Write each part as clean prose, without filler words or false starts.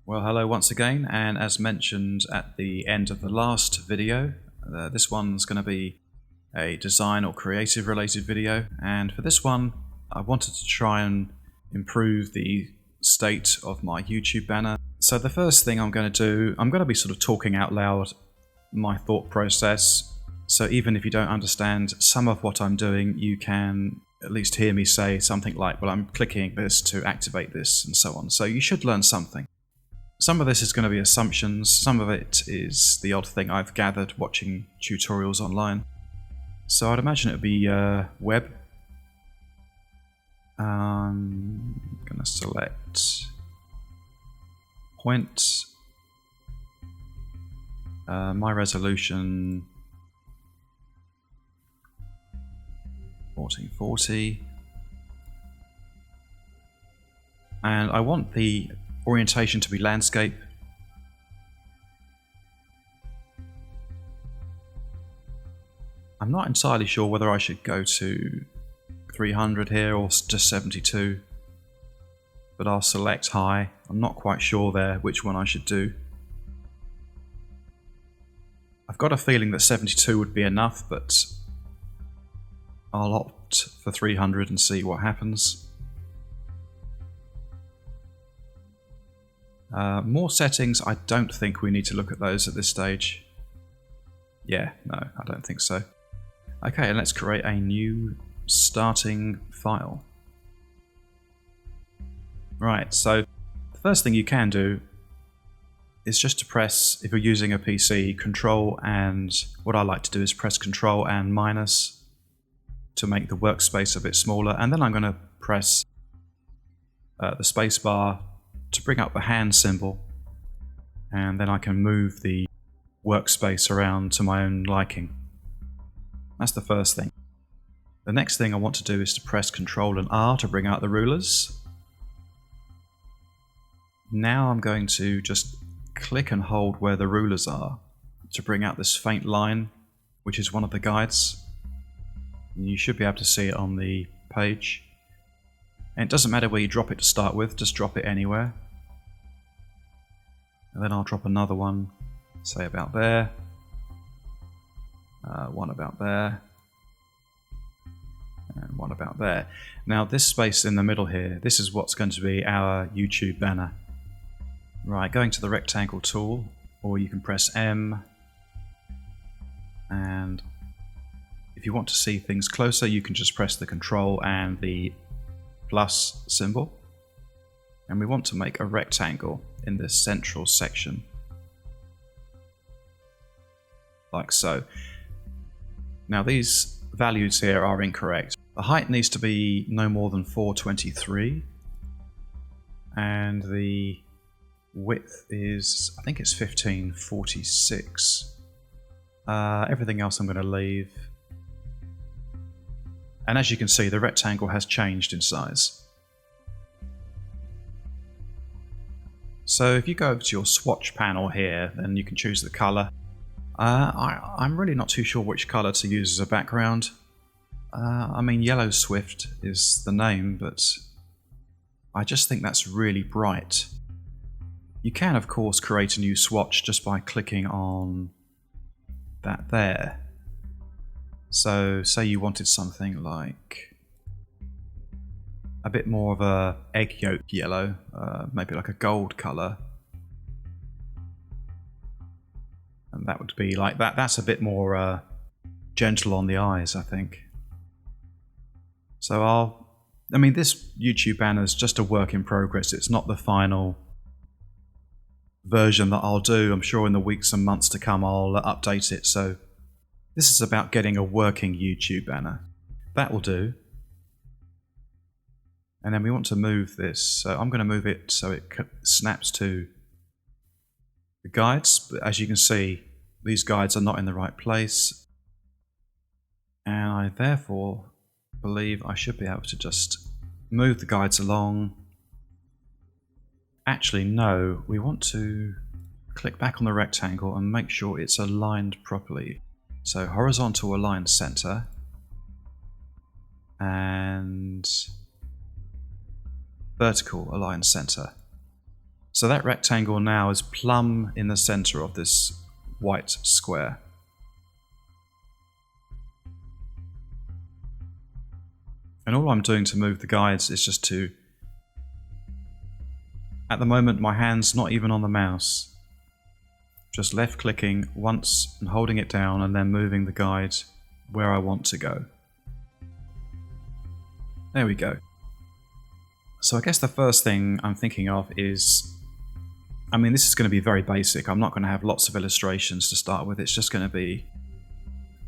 Well, hello once again, and as mentioned at the end of the last video, this one's going to be a design or creative related video, and for this one I wanted to try and improve the state of my YouTube banner. So the first thing I'm going to do, I'm going to be sort of talking out loud my thought process, so even if you don't understand some of what I'm doing, you can at least hear me say something like, well, I'm clicking this to activate this, and so on. So you should learn something. Some of this is going to be assumptions, some of it is the odd thing I've gathered watching tutorials online. So I'd imagine it would be web. I'm going to select point, my resolution 1440, and I want the orientation to be landscape. I'm not entirely sure whether I should go to 300 here or just 72, but I'll select high. I'm not quite sure there which one I should do. I've got a feeling that 72 would be enough, but I'll opt for 300 and see what happens. More settings, I don't think we need to look at those at this stage. Yeah, no, I don't think so. Okay, let's create a new starting file. Right, so the first thing you can do is just to press, if you're using a PC, Control, and what I like to do is press Control and minus to make the workspace a bit smaller, and then I'm going to press the space bar to bring up the hand symbol, and then I can move the workspace around to my own liking. That's the first thing. The next thing I want to do is to press Ctrl and R to bring out the rulers. Now I'm going to just click and hold where the rulers are to bring out this faint line, which is one of the guides. And you should be able to see it on the page. And it doesn't matter where you drop it to start with, just drop it anywhere. And then I'll drop another one, say about there, one about there, and one about there. Now this space in the middle here, this is what's going to be our YouTube banner. Right, going to the rectangle tool, or you can press M, and if you want to see things closer, you can just press the Control and the plus symbol, and we want to make a rectangle in this central section, like so. Now these values here are incorrect. The height needs to be no more than 423, and the width is, I think it's 1546. Everything else I'm going to leave. And as you can see, the rectangle has changed in size. So if you go over to your swatch panel here, then you can choose the color. I'm really not too sure which color to use as a background. I mean, Yellow Swift is the name, but I just think that's really bright. You can, of course, create a new swatch just by clicking on that there. So say you wanted something like a bit more of a egg yolk yellow, maybe like a gold color, and that would be like that. That's a bit more gentle on the eyes, I think. So I mean, this YouTube banner is just a work in progress. It's not the final version that I'll do. I'm sure in the weeks and months to come I'll update it. So this is about getting a working YouTube banner. That will do. And then we want to move this. So I'm going to move it so it snaps to the guides. But as you can see, these guides are not in the right place. And I therefore believe I should be able to just move the guides along. Actually, no, we want to click back on the rectangle and make sure it's aligned properly. So horizontal align center, and vertical align center. So that rectangle now is plumb in the center of this white square. And all I'm doing to move the guides is just to, at the moment my hand's not even on the mouse, just left clicking once and holding it down and then moving the guide where I want to go. There we go. So I guess the first thing I'm thinking of is, I mean, this is going to be very basic. I'm not going to have lots of illustrations to start with. It's just going to be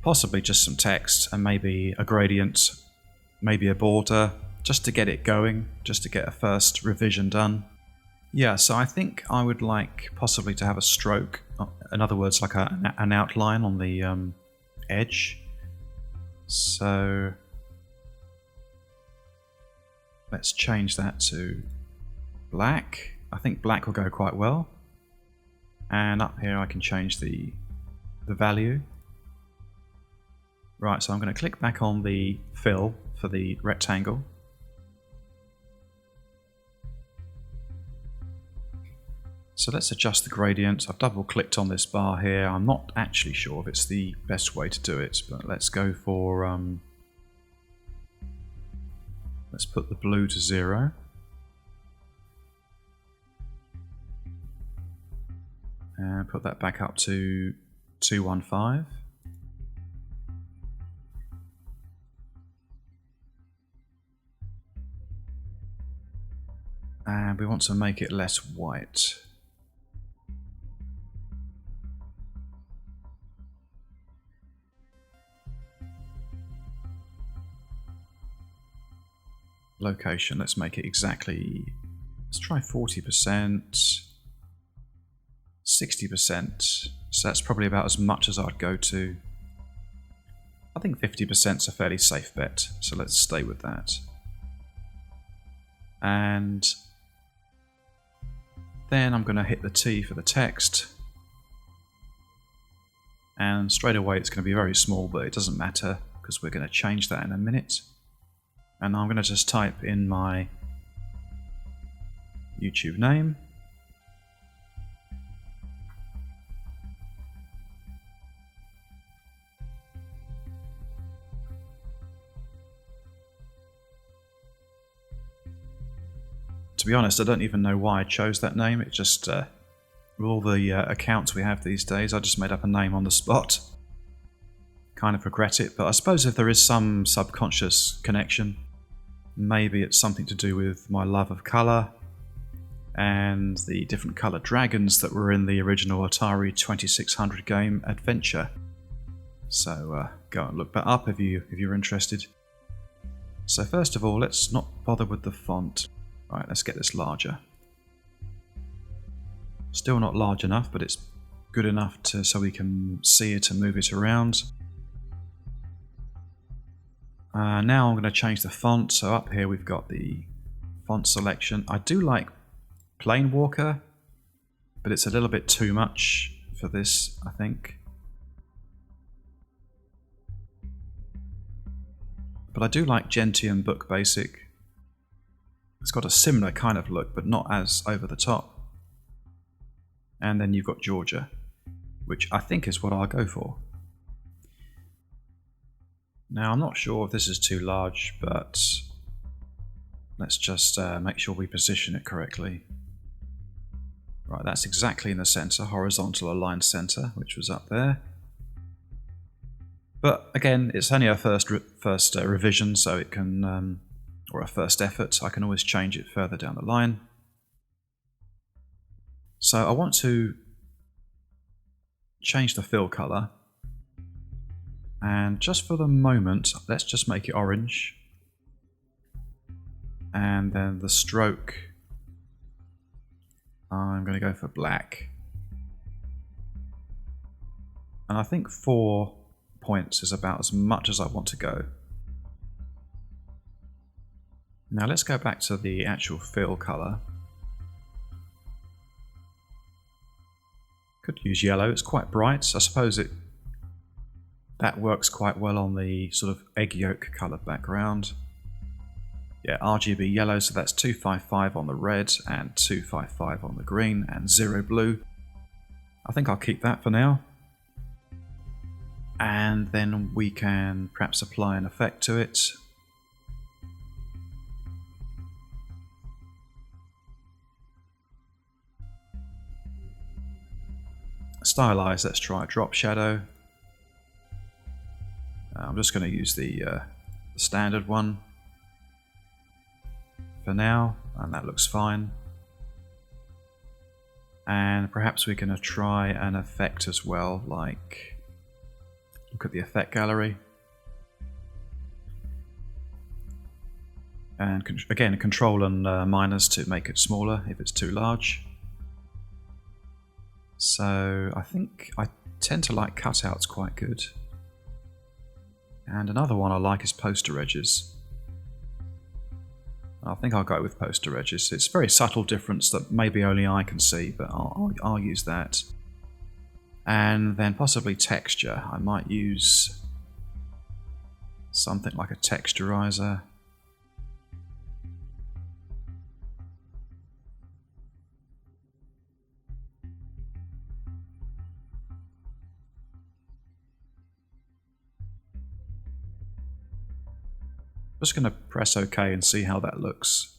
possibly just some text and maybe a gradient, maybe a border, just to get it going, just to get a first revision done. Yeah, so I think I would like possibly to have a stroke, in other words, like an outline on the edge. So let's change that to black. I think black will go quite well. And up here I can change the value. Right, so I'm going to click back on the fill for the rectangle. So let's adjust the gradient. I've double clicked on this bar here. I'm not actually sure if it's the best way to do it, but let's go for, let's put the blue to 0. And put that back up to 215. And we want to make it less white. Location, let's make it exactly, let's try 40%, 60%, so that's probably about as much as I'd go to. I think 50% is a fairly safe bet, so let's stay with that. And then I'm going to hit the T for the text, and straight away it's going to be very small, but it doesn't matter because we're going to change that in a minute. And I'm going to just type in my YouTube name. To be honest, I don't even know why I chose that name. It just, with all the accounts we have these days, I just made up a name on the spot. Kind of regret it, but I suppose if there is some subconscious connection, maybe it's something to do with my love of colour and the different coloured dragons that were in the original Atari 2600 game Adventure. So go and look that up if you're interested. So first of all, let's not bother with the font. Right, let's get this larger. Still not large enough, but it's good enough so we can see it and move it around. Now I'm going to change the font. So up here we've got the font selection. I do like Plain Walker, but it's a little bit too much for this, I think. But I do like Gentium Book Basic. It's got a similar kind of look, but not as over the top. And then you've got Georgia, which I think is what I'll go for. Now I'm not sure if this is too large, but let's just make sure we position it correctly. Right, that's exactly in the center, horizontal aligned center, which was up there. But again, it's only our first revision, so it can, or a first effort, so I can always change it further down the line. So I want to change the fill color. And just for the moment, let's just make it orange. And then the stroke, I'm going to go for black. And I think 4 points is about as much as I want to go. Now let's go back to the actual fill color. Could use yellow, it's quite bright. I suppose that works quite well on the sort of egg yolk coloured background. Yeah, RGB yellow, so that's 255 on the red and 255 on the green and 0 blue. I think I'll keep that for now. And then we can perhaps apply an effect to it. Stylize, let's try a drop shadow. I'm just going to use the standard one for now, and that looks fine. And perhaps we're going to try an effect as well, like look at the effect gallery. And again, control and minus to make it smaller if it's too large. So I think I tend to like cutouts quite good. And another one I like is poster edges. I think I'll go with poster edges. It's a very subtle difference that maybe only I can see, but I'll use that. And then possibly texture. I might use something like a texturizer. Just going to press OK and see how that looks.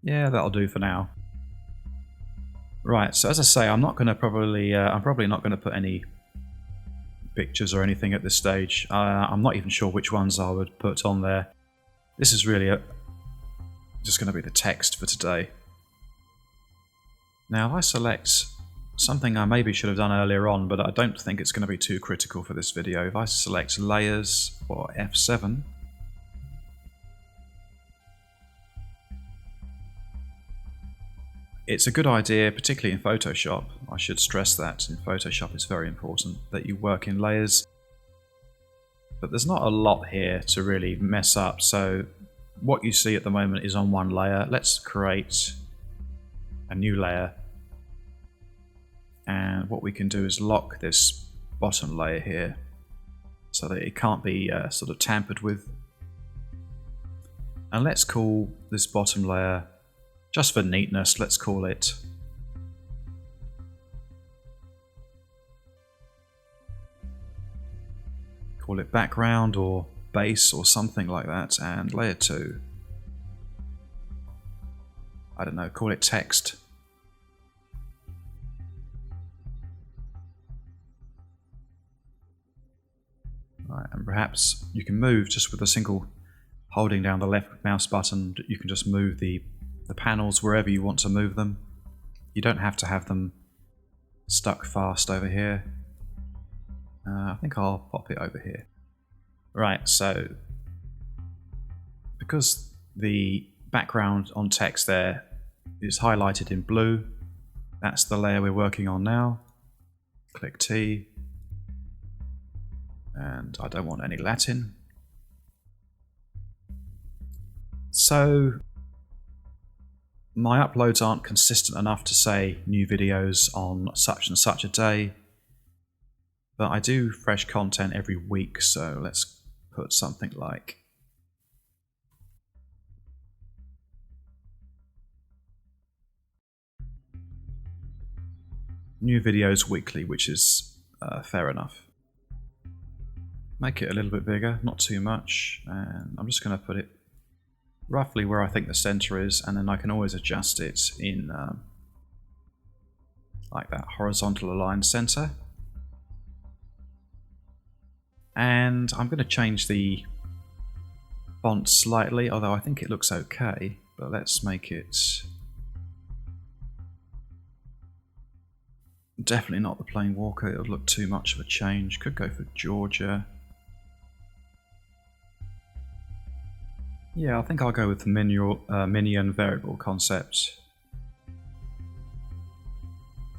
Yeah, that'll do for now. Right, so as I say, I'm not going to I'm probably not going to put any pictures or anything at this stage. I'm not even sure which ones I would put on there. This is really just going to be the text for today. Now if I select something I maybe should have done earlier on, but I don't think it's going to be too critical for this video. If I select layers or F7, it's a good idea, particularly in Photoshop. I should stress that in Photoshop it's very important that you work in layers. But there's not a lot here to really mess up, so what you see at the moment is on one layer. Let's create a new layer. And what we can do is lock this bottom layer here so that it can't be sort of tampered with. And let's call this bottom layer, just for neatness, let's call it background or base or something like that, and layer 2, I don't know, call it text. Right, and perhaps you can move just with a single holding down the left mouse button. You can just move the panels wherever you want to move them. You don't have to have them stuck fast over here. I think I'll pop it over here. Right, so because the background on text there is highlighted in blue, that's the layer we're working on now. Click T, and I don't want any Latin. So my uploads aren't consistent enough to say new videos on such and such a day, but I do fresh content every week, so let's put something like new videos weekly, which is fair enough. Make it a little bit bigger, not too much, and I'm just going to put it roughly where I think the center is, and then I can always adjust it in like that horizontal aligned center. And I'm going to change the font slightly, although I think it looks okay, but let's make it definitely not the Plain Walker. It'll look too much of a change. Could go for Georgia. Yeah, I think I'll go with the minion variable concept.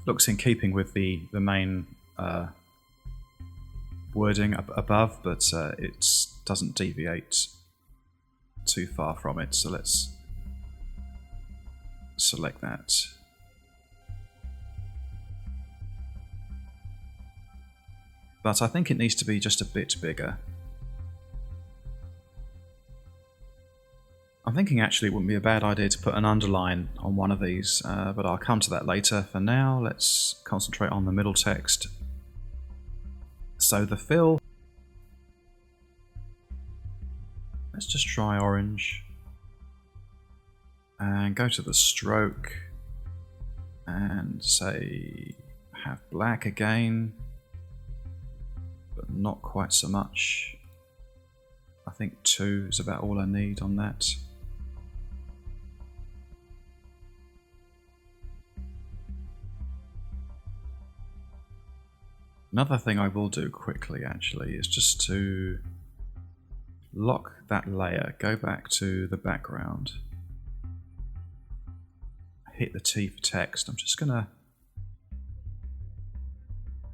Looks in keeping with the main wording above, but it doesn't deviate too far from it, so let's select that. But I think it needs to be just a bit bigger. I'm thinking actually it wouldn't be a bad idea to put an underline on one of these, but I'll come to that later. For now, let's concentrate on the middle text. So the fill, let's just try orange. And go to the stroke and say have black again, but not quite so much. I think 2 is about all I need on that. Another thing I will do quickly actually is just to lock that layer, go back to the background, hit the T for text. I'm just going to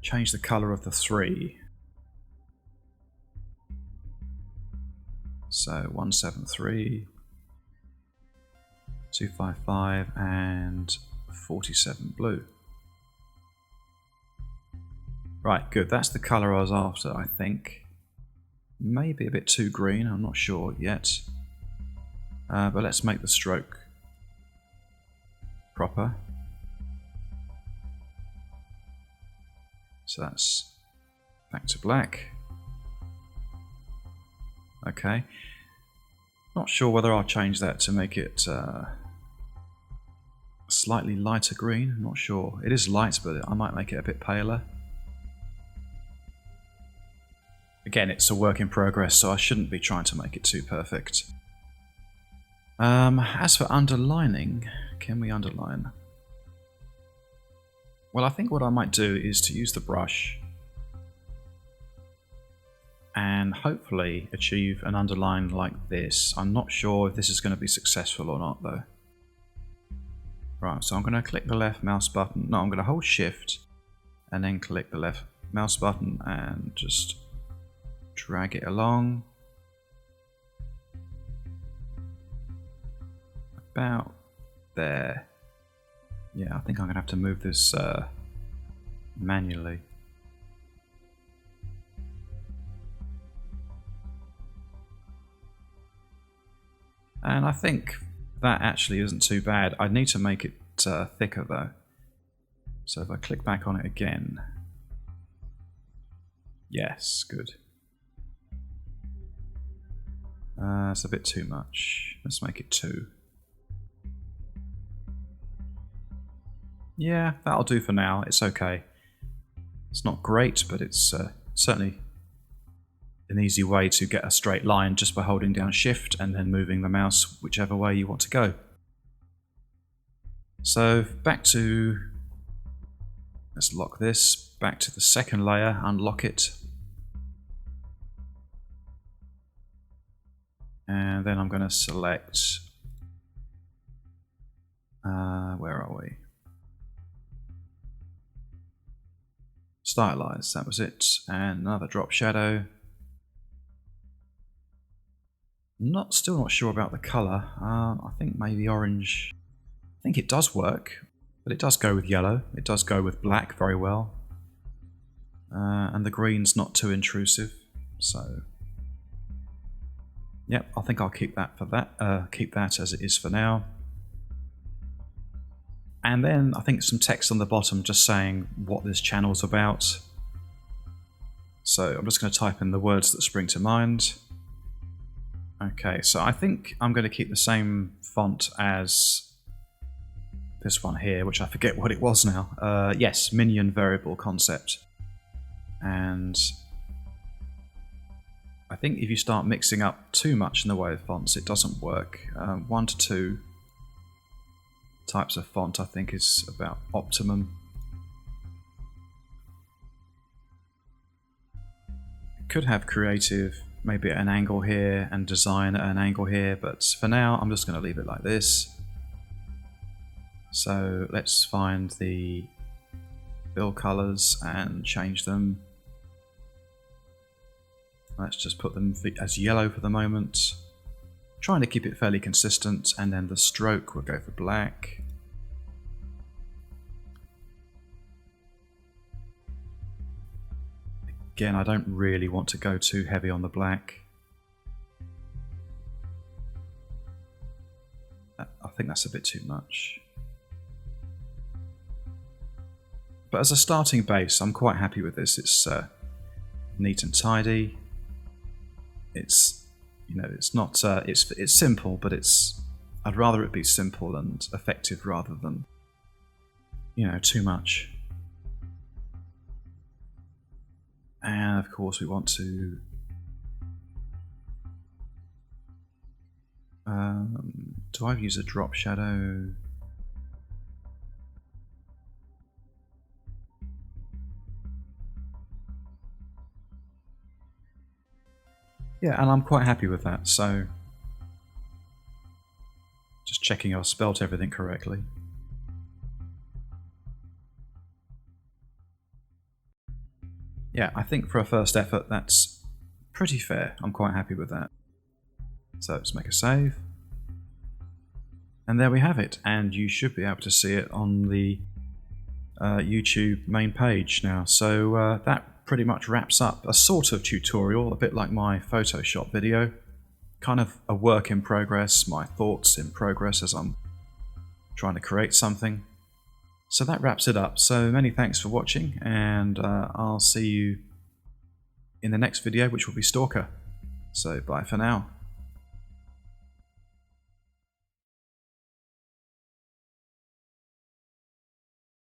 change the color of the 3. So 173, 255 and 47 blue. Right, good. That's the color I was after, I think. Maybe a bit too green, I'm not sure yet. But let's make the stroke proper. So that's back to black. Okay. Not sure whether I'll change that to make it slightly lighter green. I'm not sure. It is light, but I might make it a bit paler. Again, it's a work in progress, so I shouldn't be trying to make it too perfect. As for underlining, can we underline? Well, I think what I might do is to use the brush and hopefully achieve an underline like this. I'm not sure if this is going to be successful or not, though. Right, so I'm going to click the left mouse button. No, I'm going to hold Shift and then click the left mouse button and just drag it along. About there. Yeah, I think I'm going to have to move this manually. And I think that actually isn't too bad. I need to make it thicker though. So if I click back on it again. Yes, good. It's a bit too much. Let's make it 2. Yeah, that'll do for now. It's okay. It's not great, but it's certainly an easy way to get a straight line just by holding down Shift and then moving the mouse whichever way you want to go. So back to, let's lock this, back to the second layer, unlock it. And then I'm going to select, where are we? Stylize, that was it. And another drop shadow. Still not sure about the color. I think maybe orange. I think it does work, but it does go with yellow. It does go with black very well. And the green's not too intrusive, so yep, I think I'll keep that for that. Keep that as it is for now. And then I think some text on the bottom just saying what this channel's about. So I'm just going to type in the words that spring to mind. Okay, so I think I'm going to keep the same font as this one here, which I forget what it was now. Yes, Minion Variable Concept. And I think if you start mixing up too much in the way of fonts, it doesn't work. 1 to 2 types of font I think is about optimum. Could have creative maybe at an angle here and design at an angle here, but for now I'm just going to leave it like this. So let's find the fill colors and change them. Let's just put them as yellow for the moment. trying to keep it fairly consistent, and then the stroke we'll go for black. Again, I don't really want to go too heavy on the black. I think that's a bit too much. But as a starting base, I'm quite happy with this. It's neat and tidy. It's, you know, it's not. It's simple, but it's. I'd rather it be simple and effective rather than, you know, too much. And of course, we want to. Do I use a drop shadow? Yeah, and I'm quite happy with that, so just checking I've spelt everything correctly. Yeah, I think for a first effort that's pretty fair. I'm quite happy with that. So let's make a save. And there we have it, and you should be able to see it on the YouTube main page now. So that pretty much wraps up a sort of tutorial, a bit like my Photoshop video. Kind of a work in progress, my thoughts in progress as I'm trying to create something. So that wraps it up. So many thanks for watching, and I'll see you in the next video, which will be Stalker. So bye for now.